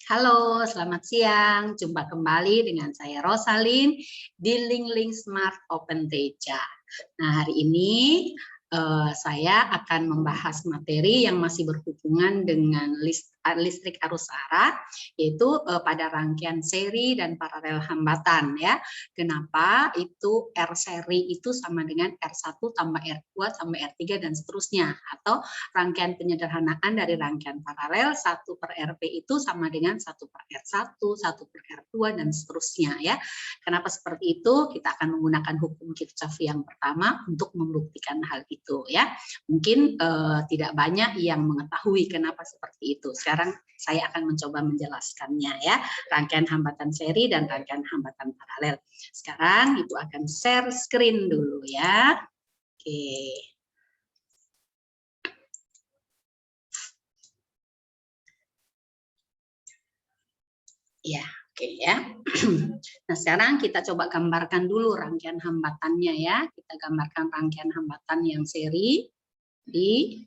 Halo, selamat siang. Jumpa kembali dengan saya Rosalin di Link Smart Open Teja. Nah, hari ini saya akan membahas materi yang masih berhubungan dengan listrik arus arah, yaitu pada rangkaian seri dan paralel hambatan ya. Kenapa itu R seri itu sama dengan R1 tambah R2 tambah R3 dan seterusnya, atau rangkaian penyederhanaan dari rangkaian paralel 1 per RP itu sama dengan 1 per R1, 1 per R2 dan seterusnya ya. Kenapa seperti itu? Kita akan menggunakan hukum Kirchhoff yang pertama untuk membuktikan hal itu ya. Mungkin tidak banyak yang mengetahui kenapa seperti itu. Sekarang saya akan mencoba menjelaskannya ya, rangkaian hambatan seri dan rangkaian hambatan paralel. Sekarang itu akan share screen dulu ya. Oke. Ya, oke ya. Nah, sekarang kita coba gambarkan dulu rangkaian hambatannya ya. Kita gambarkan rangkaian hambatan yang seri di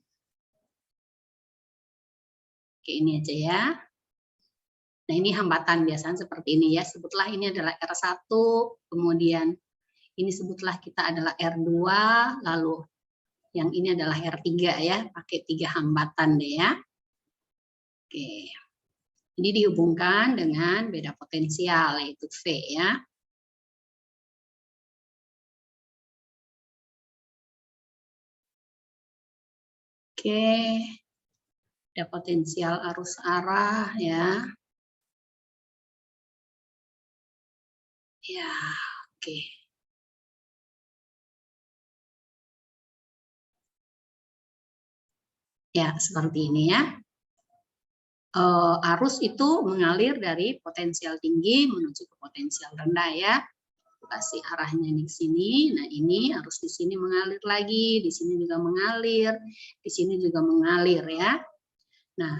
ini aja ya. Nah, ini hambatan biasanya seperti ini ya. Sebutlah ini adalah R1, kemudian ini sebutlah kita adalah R2, lalu yang ini adalah R3 ya. Pakai 3 hambatan deh ya. Oke. Ini dihubungkan dengan beda potensial, yaitu V ya. Oke. Ada potensial arus arah ya. Ya, oke. Ya, seperti ini ya. Arus itu mengalir dari potensial tinggi menuju ke potensial rendah ya. Kasih arahnya di sini. Nah, ini arus di sini mengalir lagi, di sini juga mengalir, di sini juga mengalir ya. Nah,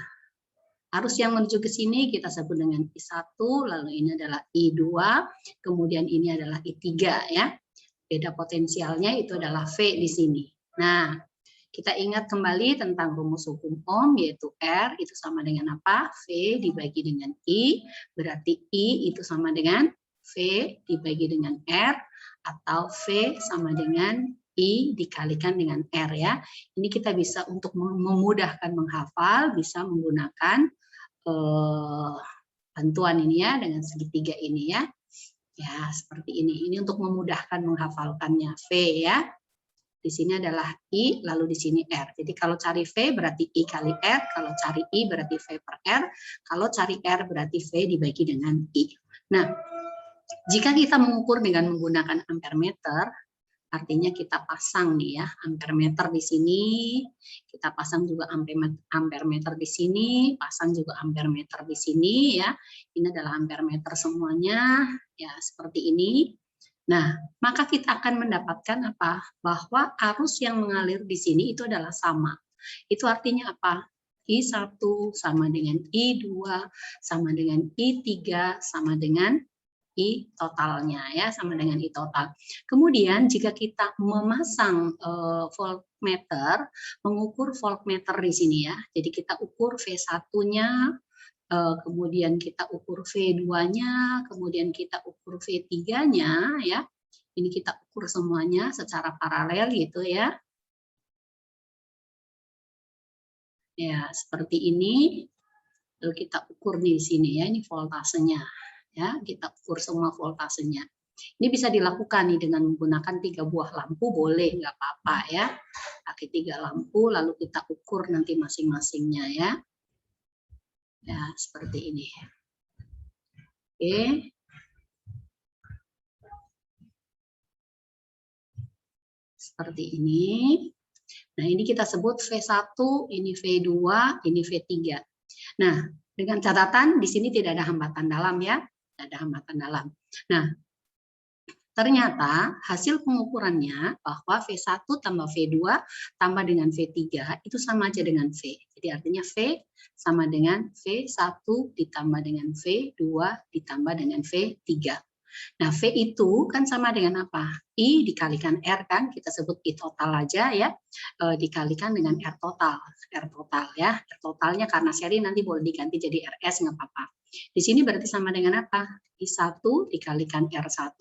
arus yang menuju ke sini kita sebut dengan I1, lalu ini adalah I2, kemudian ini adalah I3 ya. Beda potensialnya itu adalah V di sini. Nah, kita ingat kembali tentang rumus hukum Ohm, yaitu R itu sama dengan apa? V dibagi dengan I, berarti I itu sama dengan V dibagi dengan R, atau V sama dengan I dikalikan dengan R ya. Ini kita bisa untuk memudahkan menghafal, bisa menggunakan bantuan ini ya, dengan segitiga ini ya. Ya, seperti ini. Ini untuk memudahkan menghafalkannya. V ya. Di sini adalah I, lalu di sini R. Jadi kalau cari V berarti I kali R, kalau cari I berarti V per R, kalau cari R berarti V dibagi dengan I. Nah, jika kita mengukur dengan menggunakan ampere meter, artinya kita pasang nih ya, ampere meter di sini, kita pasang juga ampere meter di sini, pasang juga ampere meter di sini ya. Ini adalah ampere meter semuanya, ya seperti ini. Nah, maka kita akan mendapatkan apa? Bahwa arus yang mengalir di sini itu adalah sama. Itu artinya apa? I1 sama dengan I2 sama dengan I3 sama dengan I totalnya ya, sama dengan I total. Kemudian jika kita memasang voltmeter, mengukur voltmeter di sini ya. Jadi kita ukur V1-nya, kemudian kita ukur V2-nya, kemudian kita ukur V3-nya ya. Ini kita ukur semuanya secara paralel gitu ya. Ya, seperti ini. Lalu kita ukur di sini ya, ini voltasenya. Ya, kita ukur semua voltasenya. Ini bisa dilakukan nih dengan menggunakan 3 buah lampu, boleh, nggak apa-apa ya. Pakai 3 lampu, lalu kita ukur nanti masing-masingnya ya. Ya, seperti ini. Oke. Seperti ini. Nah, ini kita sebut V1, ini V2, ini V3. Nah, dengan catatan di sini tidak ada hambatan dalam ya. Tidak ada hambatan dalam. Nah, ternyata hasil pengukurannya bahwa V1 tambah V2 tambah dengan V3 itu sama aja dengan V. Jadi artinya V sama dengan V1 ditambah dengan V2 ditambah dengan V3. Nah, V itu kan sama dengan apa? I dikalikan R kan, kita sebut I total aja ya, dikalikan dengan R total ya. R totalnya karena seri nanti boleh diganti jadi RS nggak apa-apa. Di sini berarti sama dengan apa? I1 dikalikan R1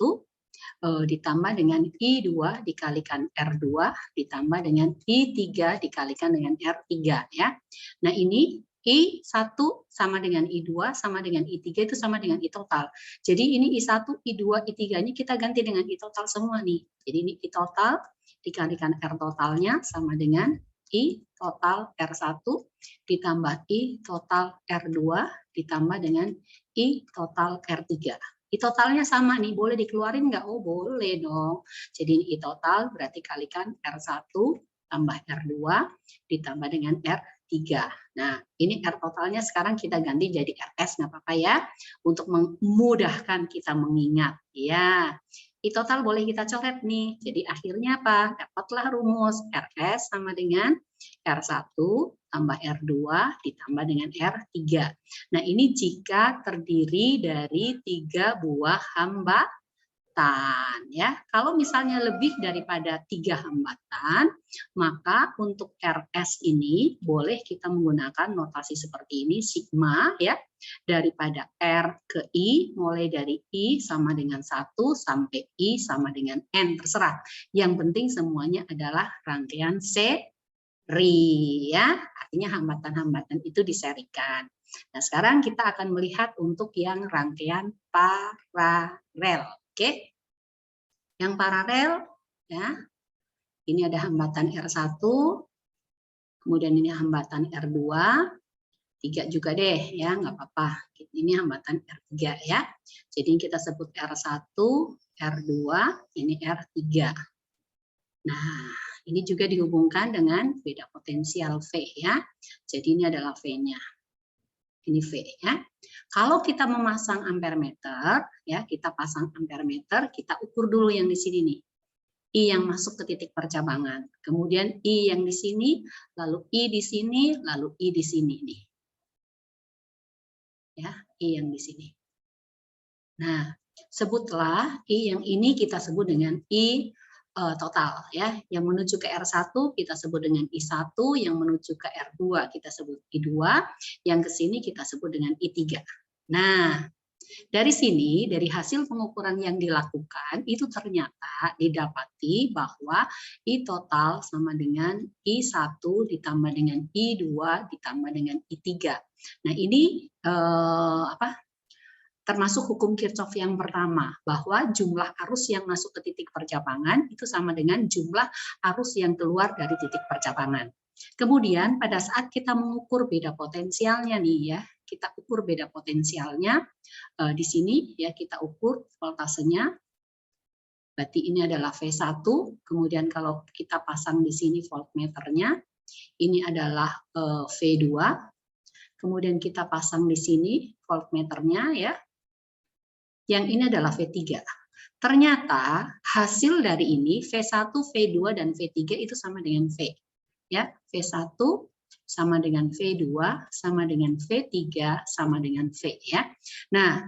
ditambah dengan I2 dikalikan R2 ditambah dengan I3 dikalikan dengan R3 ya. Nah, ini I1 sama dengan I2 sama dengan I3 itu sama dengan I total. Jadi ini I1, I2, I3 ini kita ganti dengan I total semua nih. Jadi ini I total dikalikan R totalnya sama dengan I total R1 ditambah I total R2 ditambah dengan I total R3. I totalnya sama nih, boleh dikeluarin nggak? Oh, boleh dong. Jadi ini I total berarti kalikan R1 tambah R2 ditambah dengan R3. Nah, ini R totalnya sekarang kita ganti jadi RS, nggak apa-apa ya. Untuk memudahkan kita mengingat. Ya, I total boleh kita coret nih. Jadi akhirnya apa? Dapatlah rumus RS sama dengan R1 tambah R2 ditambah dengan R3. Nah, ini jika terdiri dari 3 buah hambatan ya. Kalau misalnya lebih daripada 3 hambatan, maka untuk RS ini boleh kita menggunakan notasi seperti ini, sigma ya. Daripada R ke I, mulai dari I sama dengan 1 sampai I sama dengan N, terserah. Yang penting semuanya adalah rangkaian seri ya, artinya hambatan-hambatan itu diserikan. Nah, sekarang kita akan melihat untuk yang rangkaian paralel. Oke. Yang paralel ya. Ini ada hambatan R1, kemudian ini hambatan R2, 3 juga deh ya, nggak apa-apa. Ini hambatan R3 ya. Jadi kita sebut R1, R2, ini R3. Nah, ini juga dihubungkan dengan beda potensial V ya. Jadi ini adalah V-nya. Ini V ya. Kalau kita memasang ampere meter ya, kita pasang ampere meter, kita ukur dulu yang di sini nih. I yang masuk ke titik percabangan. Kemudian I yang di sini, lalu I di sini, lalu I di sini nih. Ya, I yang di sini. Nah, sebutlah I yang ini kita sebut dengan I total ya. Yang menuju ke R1 kita sebut dengan I1, yang menuju ke R2 kita sebut I2, yang ke sini kita sebut dengan I3. Nah, dari sini, dari hasil pengukuran yang dilakukan, itu ternyata didapati bahwa I total sama dengan I1 ditambah dengan I2 ditambah dengan I3. Nah, ini termasuk hukum Kirchhoff yang pertama, bahwa jumlah arus yang masuk ke titik percabangan itu sama dengan jumlah arus yang keluar dari titik percabangan. Kemudian pada saat kita mengukur beda potensialnya nih ya, kita ukur beda potensialnya di sini ya, kita ukur voltasenya. Berarti ini adalah V1, kemudian kalau kita pasang di sini voltmeternya, ini adalah V2. Kemudian kita pasang di sini voltmeternya ya. Yang ini adalah V3. Ternyata hasil dari ini V1, V2 dan V3 itu sama dengan V. Ya, V1 sama dengan V2 sama dengan V3 sama dengan V ya. Nah,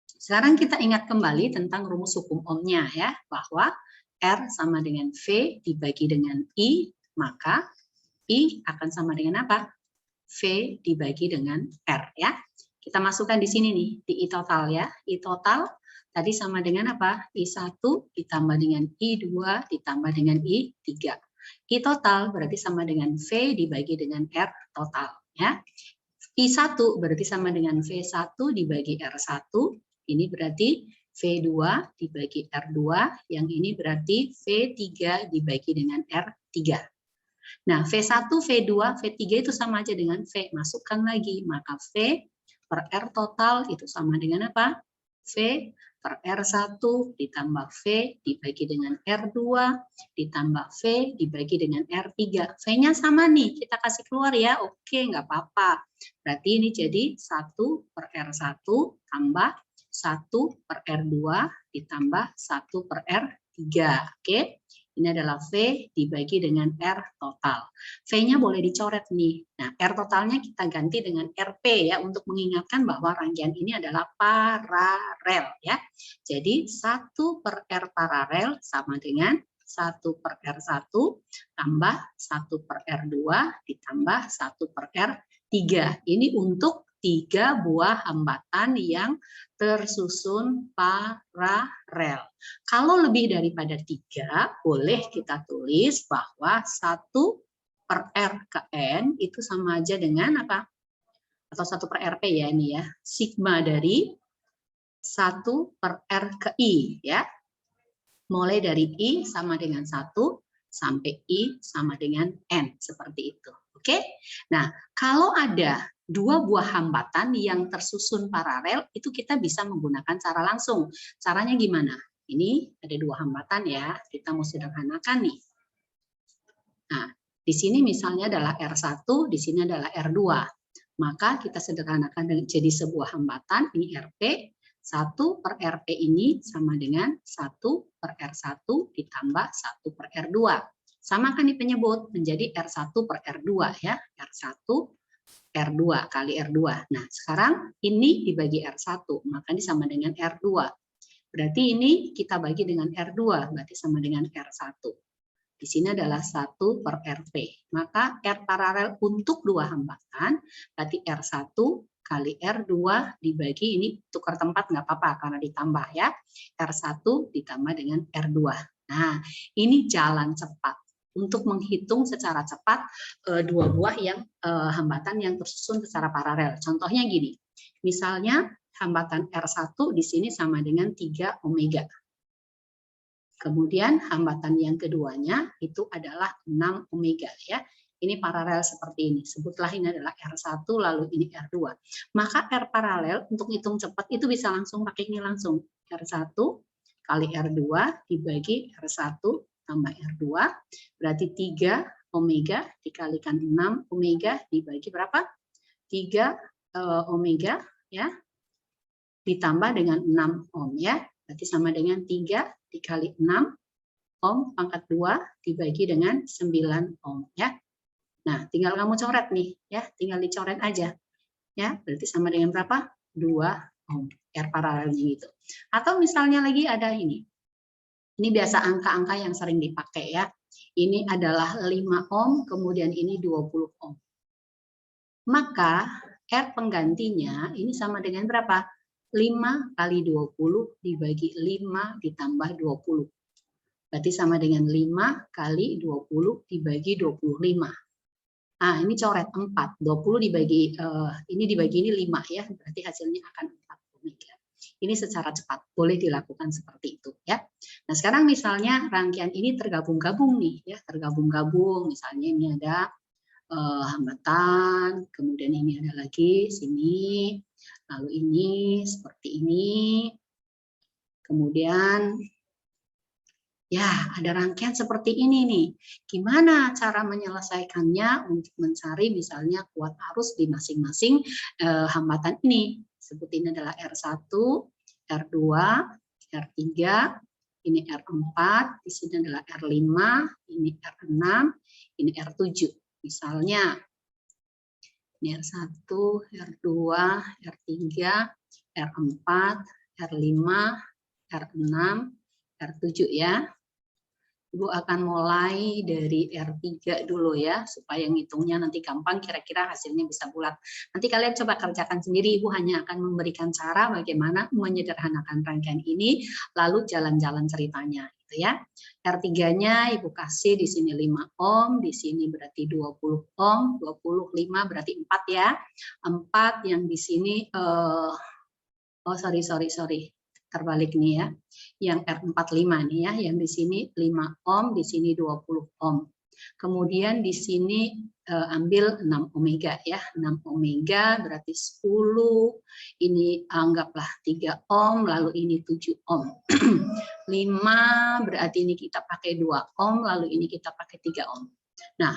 sekarang kita ingat kembali tentang rumus hukum Ohm-nya ya, bahwa R sama dengan V dibagi dengan I, maka I akan sama dengan apa? V dibagi dengan R ya. Kita masukkan di sini nih, di I total ya. I total tadi sama dengan apa? I1 ditambah dengan I2 ditambah dengan I3. I total berarti sama dengan V dibagi dengan R total ya. I1 berarti sama dengan V1 dibagi R1. Ini berarti V2 dibagi R2. Yang ini berarti V3 dibagi dengan R3. Nah, V1, V2, V3 itu sama aja dengan V. Masukkan lagi, maka V per R total itu sama dengan apa? V per R1 ditambah V dibagi dengan R2 ditambah V dibagi dengan R3. V-nya sama nih, kita kasih keluar ya. Oke, nggak apa-apa. Berarti ini jadi 1 per R1 tambah 1 per R2 ditambah 1 per R3. Oke. Ini adalah V dibagi dengan R total. V-nya boleh dicoret nih. Nah, R totalnya kita ganti dengan RP ya, untuk mengingatkan bahwa rangkaian ini adalah paralel ya. Jadi 1 per R paralel sama dengan 1 per R1 tambah 1 per R2 ditambah 1 per R3. Ini untuk 3 buah hambatan yang tersusun paralel. Kalau lebih daripada 3, boleh kita tulis bahwa 1 per R ke N itu sama aja dengan apa? Atau 1 per RP ya ini ya. Sigma dari 1 per R ke I ya. Mulai dari I sama dengan 1 sampai I sama dengan N. Seperti itu. Oke? Nah, kalau ada 2 buah hambatan yang tersusun paralel, itu kita bisa menggunakan cara langsung. Caranya gimana? Ini ada 2 hambatan ya, kita mau sederhanakan nih. Nah, di sini misalnya adalah R1, di sini adalah R2. Maka kita sederhanakan jadi sebuah hambatan, ini RP, 1 per RP ini sama dengan 1 per R1 ditambah 1 per R2. Sama kan di penyebut, menjadi R1 per R2 ya, R1 R2 kali R2. Nah, sekarang ini dibagi R1, maka ini sama dengan R2. Berarti ini kita bagi dengan R2, berarti sama dengan R1. Di sini adalah 1 per RP. Maka R paralel untuk 2 hambatan, berarti R1 kali R2 dibagi, ini tukar tempat nggak apa-apa karena ditambah ya. R1 ditambah dengan R2. Nah, ini jalan cepat untuk menghitung secara cepat 2 buah yang hambatan yang tersusun secara paralel. Contohnya gini, misalnya hambatan R1 di sini sama dengan 3 omega. Kemudian hambatan yang keduanya itu adalah 6 omega ya. Ini paralel seperti ini. Sebutlah ini adalah R1 lalu ini R2. Maka R paralel untuk hitung cepat itu bisa langsung pakai ini langsung. R1 kali R2 dibagi R1 tambah R2, berarti 3 omega dikalikan 6 omega dibagi berapa? 3 omega ya, ditambah dengan 6 ohm ya, berarti sama dengan 3 dikali 6 ohm pangkat 2 dibagi dengan 9 ohm ya. Nah, tinggal kamu coret nih ya, tinggal dicoret aja. Ya, berarti sama dengan berapa? 2 ohm R paralelnya gitu. Atau misalnya lagi ada ini. Ini biasa angka-angka yang sering dipakai ya. Ini adalah 5 ohm, kemudian ini 20 ohm. Maka R penggantinya ini sama dengan berapa? 5 kali 20 dibagi 5 ditambah 20. Berarti sama dengan 5 kali 20 dibagi 25. Nah, ini coret 4. 20 dibagi ini dibagi ini 5 ya. Berarti hasilnya akan 4 omega. Ini secara cepat boleh dilakukan seperti itu ya. Nah, sekarang misalnya rangkaian ini tergabung-gabung nih ya, tergabung-gabung. Misalnya ini ada hambatan, kemudian ini ada lagi sini, lalu ini seperti ini. Kemudian ya, ada rangkaian seperti ini nih. Gimana cara menyelesaikannya untuk mencari misalnya kuat arus di masing-masing hambatan ini? Sebut ini adalah R1, R2, R3, ini R4, di sini adalah R5, ini R6, ini R7. Misalnya, ini R1, R2, R3, R4, R5, R6, R7 ya. Ibu akan mulai dari R3 dulu ya, supaya ngitungnya nanti gampang, kira-kira hasilnya bisa bulat. Nanti kalian coba kerjakan sendiri, Ibu hanya akan memberikan cara bagaimana menyederhanakan rangkaian ini, lalu jalan-jalan ceritanya. Gitu ya. R3-nya Ibu kasih di sini 5 ohm, di sini berarti 20 ohm, 25 berarti 4 ya. 4 yang di sini, sorry. Terbalik nih ya, yang R45 nih ya, yang di sini 5 ohm, di sini 20 ohm. Kemudian di sini ambil 6 omega ya, 6 omega berarti 10, ini anggaplah 3 ohm, lalu ini 7 ohm. 5 berarti ini kita pakai 2 ohm, lalu ini kita pakai 3 ohm. Nah,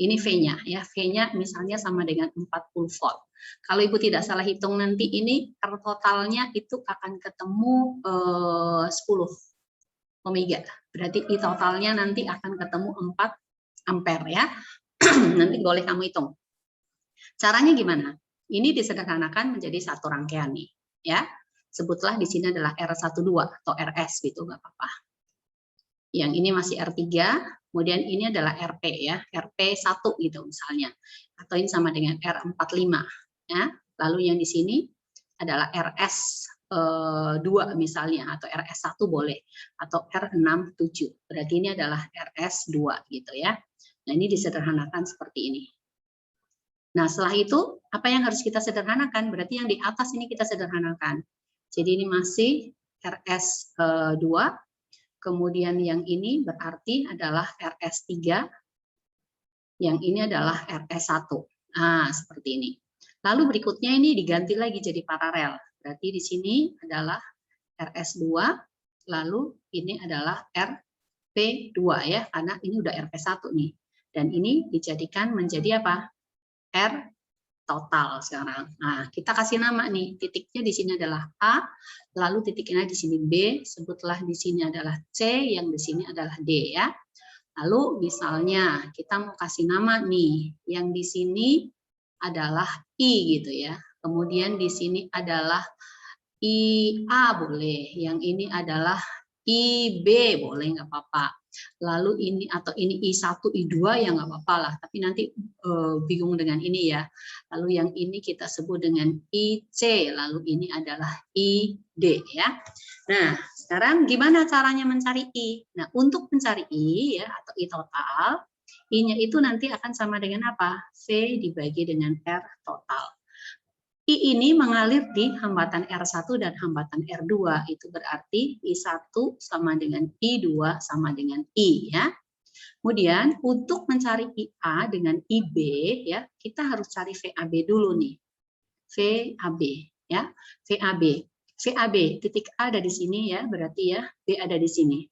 ini V-nya ya, V-nya misalnya sama dengan 40 volt. Kalau Ibu tidak salah hitung nanti ini totalnya itu akan ketemu 10 omega. Berarti di totalnya nanti akan ketemu 4 ampere ya. Nanti boleh kamu hitung. Caranya gimana? Ini disederhanakan menjadi satu rangkaian nih ya. Sebutlah di sini adalah R12 atau RS gitu, nggak apa-apa. Yang ini masih R3, kemudian ini adalah RP ya, RP1 gitu misalnya. Atau ini sama dengan R45 ya. Lalu yang di sini adalah RS2 misalnya, atau RS1 boleh, atau R67. Berarti ini adalah RS2 gitu ya. Nah, ini disederhanakan seperti ini. Nah, setelah itu apa yang harus kita sederhanakan? Berarti yang di atas ini kita sederhanakan. Jadi ini masih RS2, kemudian yang ini berarti adalah RS3, yang ini adalah RS1. Nah, seperti ini. Lalu berikutnya ini diganti lagi jadi paralel. Berarti di sini adalah RS2, lalu ini adalah RP2 ya, karena ini udah RP1 nih. Dan ini dijadikan menjadi apa? R total sekarang. Nah, kita kasih nama nih. Titiknya di sini adalah A, lalu titiknya di sini B, sebutlah di sini adalah C, yang di sini adalah D ya. Lalu misalnya kita mau kasih nama nih, yang di sini adalah I gitu ya. Kemudian di sini adalah IA boleh, yang ini adalah IB boleh, nggak apa-apa. Lalu ini atau ini I1, I2 ya nggak apa-apa lah, tapi nanti bingung dengan ini ya. Lalu yang ini kita sebut dengan IC, lalu ini adalah ID ya. Nah, sekarang gimana caranya mencari I? Nah, untuk mencari I ya atau I total, I-nya itu nanti akan sama dengan apa? V dibagi dengan R total. I ini mengalir di hambatan R1 dan hambatan R2, itu berarti I1 sama dengan I2 sama dengan I ya. Kemudian untuk mencari IA dengan IB ya, kita harus cari VAB dulu nih. VAB ya, VAB. VAB titik A ada di sini ya, berarti ya B ada di sini.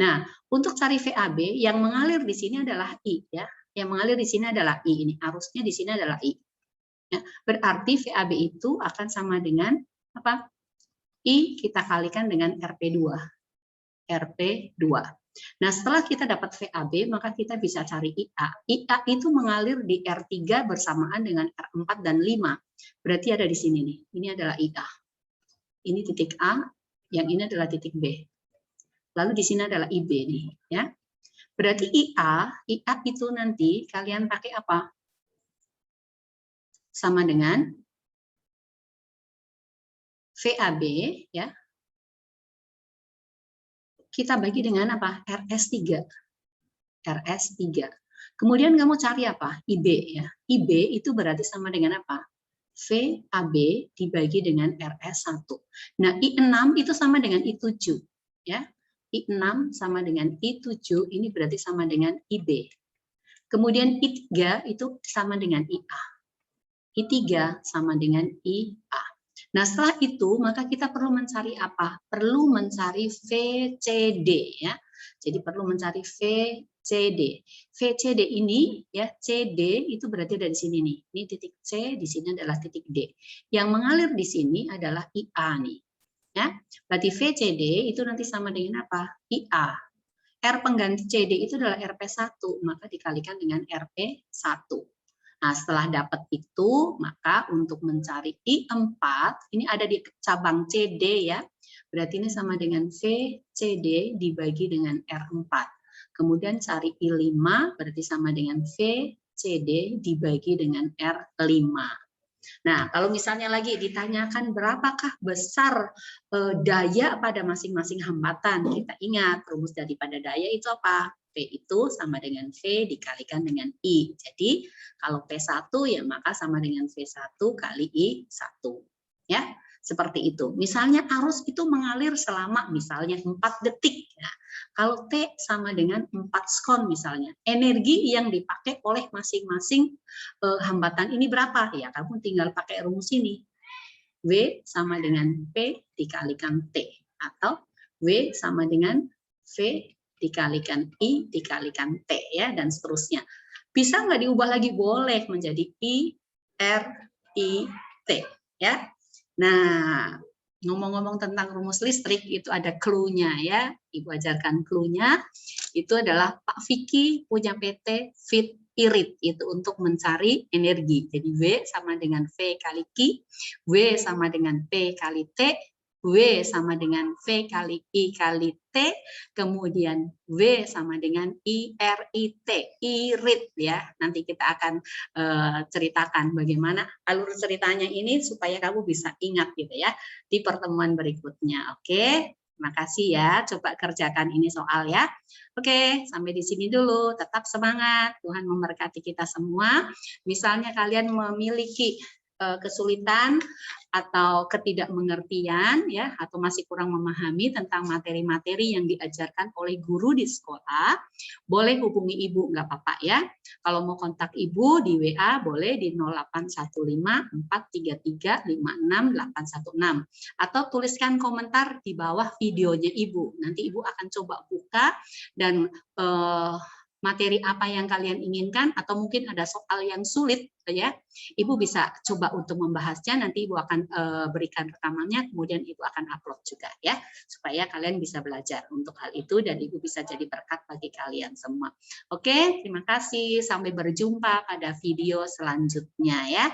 Nah, untuk cari VAB yang mengalir di sini adalah I ya. Yang mengalir di sini adalah I, ini arusnya di sini adalah I. Ya, berarti VAB itu akan sama dengan apa? I kita kalikan dengan RP2. RP2. Nah, setelah kita dapat VAB, maka kita bisa cari IA. IA itu mengalir di R3 bersamaan dengan R4 dan 5. Berarti ada di sini nih. Ini adalah IA. Ini titik A, yang ini adalah titik B. Lalu di sini adalah IB nih, ya. Berarti IA itu nanti kalian pakai apa? Sama dengan VAB ya. Kita bagi dengan apa? RS3. RS3. Kemudian kamu cari apa? IB ya. IB itu berarti sama dengan apa? VAB dibagi dengan RS1. Nah, I6 itu sama dengan I7 ya. I6 sama dengan I7 ini berarti sama dengan IB. Kemudian I3 itu sama dengan IA. I3 sama dengan IA. Nah, setelah itu maka kita perlu mencari apa? Perlu mencari VCD ya. Jadi perlu mencari VCD. VCD ini ya, CD itu berarti ada di sini nih. Ini titik C, di sini adalah titik D. Yang mengalir di sini adalah IA nih. Ya. Berarti VCD itu nanti sama dengan apa? IA. R pengganti CD itu adalah RP1, maka dikalikan dengan RP1. Nah, setelah dapat itu, maka untuk mencari I4, ini ada di cabang CD ya, berarti ini sama dengan VCD dibagi dengan R4. Kemudian cari I5, berarti sama dengan VCD dibagi dengan R5. Nah, kalau misalnya lagi ditanyakan berapakah besar daya pada masing-masing hambatan, kita ingat rumus daripada daya itu apa? P itu sama dengan V dikalikan dengan I. Jadi kalau P1 ya maka sama dengan V1 kali I1. Ya, seperti itu. Misalnya arus itu mengalir selama misalnya 4 detik. Nah, kalau T sama dengan 4 skon misalnya. Energi yang dipakai oleh masing-masing hambatan ini berapa? Ya, kamu tinggal pakai rumus ini. W sama dengan P dikalikan T. Atau W sama dengan V dikalikan I dikalikan T ya, dan seterusnya. Bisa nggak diubah lagi? Boleh menjadi I, R, I, T ya. Nah, ngomong-ngomong tentang rumus listrik itu ada clue-nya ya. Ibu ajarkan clue-nya. Itu adalah Pak Vicky punya PT Fit Irit, itu untuk mencari energi. Jadi W sama dengan V kali Q, W sama dengan P kali T, W sama dengan V kali I kali T, kemudian W sama dengan IRIT, irit ya. Nanti kita akan ceritakan bagaimana alur ceritanya ini supaya kamu bisa ingat gitu ya di pertemuan berikutnya. Oke, terima kasih ya. Coba kerjakan ini soal ya. Oke, sampai di sini dulu. Tetap semangat. Tuhan memberkati kita semua. Misalnya kalian memiliki kesulitan atau ketidakmengertian ya atau masih kurang memahami tentang materi-materi yang diajarkan oleh guru di sekolah, boleh hubungi ibu nggak apa-apa ya. Kalau mau kontak ibu di WA boleh di 081543356816 atau tuliskan komentar di bawah videonya ibu. Nanti ibu akan coba buka dan materi apa yang kalian inginkan atau mungkin ada soal yang sulit ya, ibu bisa coba untuk membahasnya. Nanti ibu akan berikan rekamannya, kemudian ibu akan upload juga ya, supaya kalian bisa belajar untuk hal itu dan ibu bisa jadi berkat bagi kalian semua. Oke, terima kasih, sampai berjumpa pada video selanjutnya ya.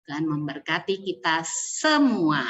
Tuhan memberkati kita semua.